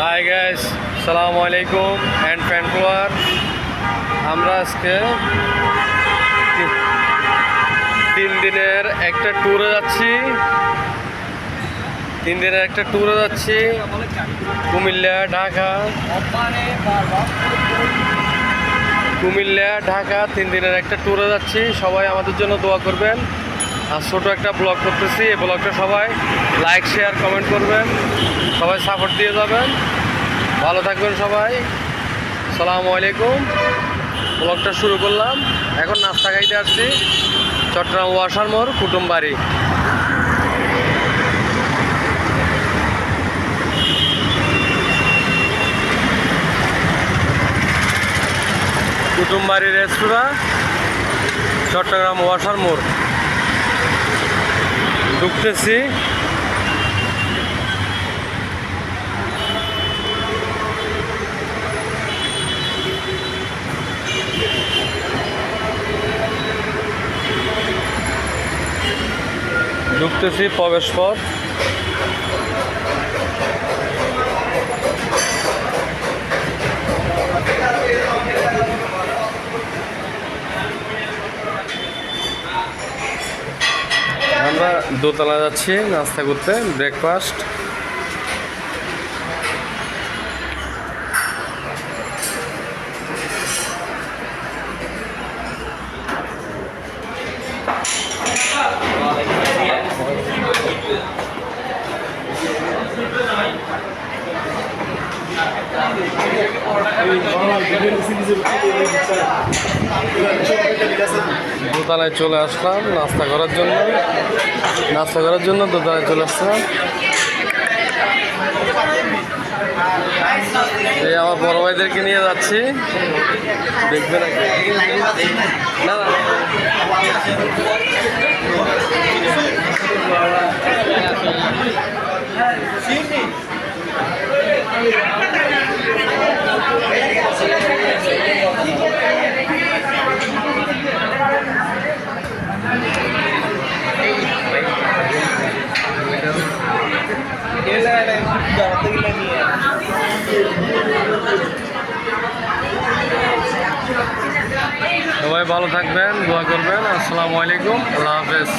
Hi guys, আসসালামু আলাইকুম and fan follower. আমরা আজকে 3 দিনের একটা ট্যুরে যাচ্ছি। কুমিল্লা ঢাকা 3 দিনের একটা ট্যুরে যাচ্ছি। সবাই আমাদের জন্য দোয়া করবেন। আর ছোটো একটা ব্লগ করতেছি, এই ব্লগটা সবাই লাইক শেয়ার কমেন্ট করবেন, সবাই সাপোর্ট দিয়ে যাবেন। ভালো থাকবেন সবাই। আসসালামু আলাইকুম। ব্লগটা শুরু করলাম। এখন নাস্তা খাইতে আসছি চট্টগ্রাম ওয়াসার মোড় কুটুমবাড়ি। কুটুমবাড়ি রেস্তোরাঁ, চট্টগ্রাম ওয়াসার মোড়। ঢুকতেছি। প্রবেশ পথ। আমরা দোতলা যাচ্ছি নাস্তা করতে, ব্রেকফাস্ট। দোতলায় চলে আসলাম নাস্তা করার জন্য দোতলায় চলে আসলাম। এই আমার বড় ভাইদেরকে নিয়ে যাচ্ছি, দেখবে নাকি? না না, সবাই ভালো থাকবেন, দোয়া করবেন। আসসালামু আলাইকুম, আল্লাহ হাফেজ।